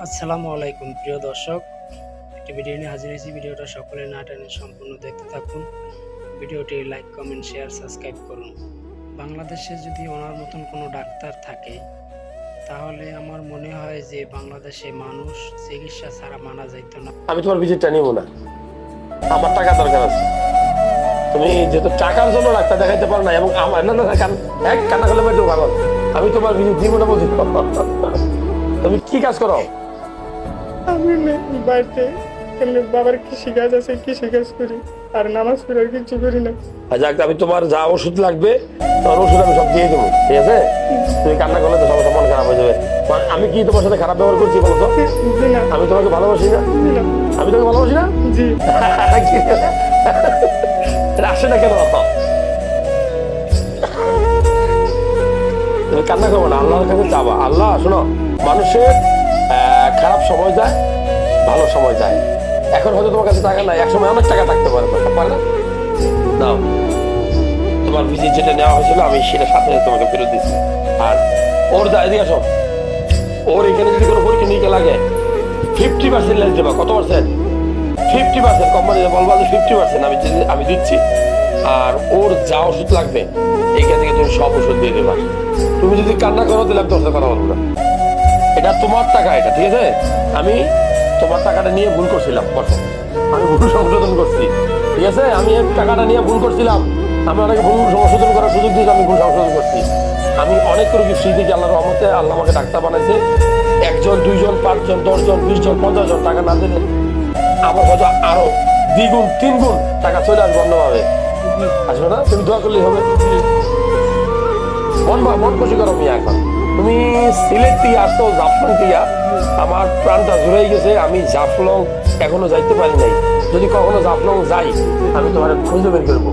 আসসালামু আলাইকুম প্রিয় দর্শক, একটি ভিডিও নিয়ে হাজির হয়েছি। ভিডিওটা সকলে না টেনে সম্পূর্ণ দেখতে থাকুন। ভিডিওটি লাইক, কমেন্ট, শেয়ার, সাবস্ক্রাইব করুন। বাংলাদেশে যদি ওনার মতন কোনো ডাক্তার থাকে তাহলে আমার মনে হয় যে বাংলাদেশে মানুষ চিকিৎসা ছাড়া মারা যাইত না। আমি তোমার ভিজিটটা নিব না, আমার টাকা দরকার আছে। তুমি যেহেতু টাকার জন্য ডাক্তার দেখাইতে পারো না এবং আমার না এক কান্না করলে মেটে ভালো, আমি তোমার ভিজিট দিব না বুঝি। তুমি কি কাজ করো? আমি বাড়িতে এমনি বাবার কৃষি কাজ আছে, কৃষি কাজ করি আর নামাজ পড়ে আর কিছু করি না। যাক, আমি তোমার যা ওষুধ লাগবে তোমার ওষুধ আমি সব দিয়ে দেবো, ঠিক আছে? তুমি কান্না করলে তো সবার মন খারাপ হয়ে যাবে। আমি কি তোমার সাথে খারাপ ব্যবহার করছি বলো তো? আমি তোমাকে ভালোবাসি না? আমি তোমাকে ভালোবাসি না? জি। আসে না কেন? তুমি কান্না করবো না, আল্লাহর কাছে চাবা। আল্লাহ শোনো, মানুষের খারাপ সময় যায়, ভালো সময় যায়। এখন হয়তো তোমার কাছে টাকা নাই, একসময় অনেক টাকা থাকতে পারে না? নাও, তোমার ভিজিট যেটা নেওয়া হয়েছিল আমি সেটা সাথে তোমাকে ফেরত দিচ্ছি। আর ওর দিয়ে আসো, ওর এখানে যদি কোনো পরীক্ষা নিয়ে লাগে 50% লেস দেবা। কত পার্সেন্ট? 50%। কোম্পানি বলবা যে 50% আমি দিচ্ছি। আর ওর যা ওষুধ লাগবে এখান থেকে তুমি সব ওষুধ দিয়ে দেবা। তুমি যদি কান্না করো তাহলে আমি তোমার সাথে কথা বলবো না। এটা তোমার টাকা, এটা ঠিক আছে? আমি তোমার টাকাটা নিয়ে ভুল করছিলাম, আমি ভুল সংশোধন করছি, ঠিক আছে? আমি টাকাটা নিয়ে ভুল করছিলাম, আমি অনেকে ভুল সংশোধন করার সুযোগ দিয়েছি, আমি ভুল সংশোধন করছি। আমি অনেক রোগী ফ্রি থেকে আল্লাহর রহমতে আল্লাহ আমাকে ডাক্তার বানাইছে। 1 জন 2 জন 5 জন 10 জন 20 জন 50 জন টাকা না দিলে আমার হয়তো আরো 2 গুণ 3 গুণ টাকা চলে আসবে অন্যভাবে। আসবে না? তুমি দোয়া করলেই হবে। মন খুশি করো মিয়া। এখন তুমি সিলেট থেকে আসতো, জাফলং থেকে, আমার প্রাণটা জুড়াই গেছে। আমি জাফলং এখনো যাইতে পারি নাই। যদি কখনো জাফলং যাই আমি তোমার খুঁজে বের করবো।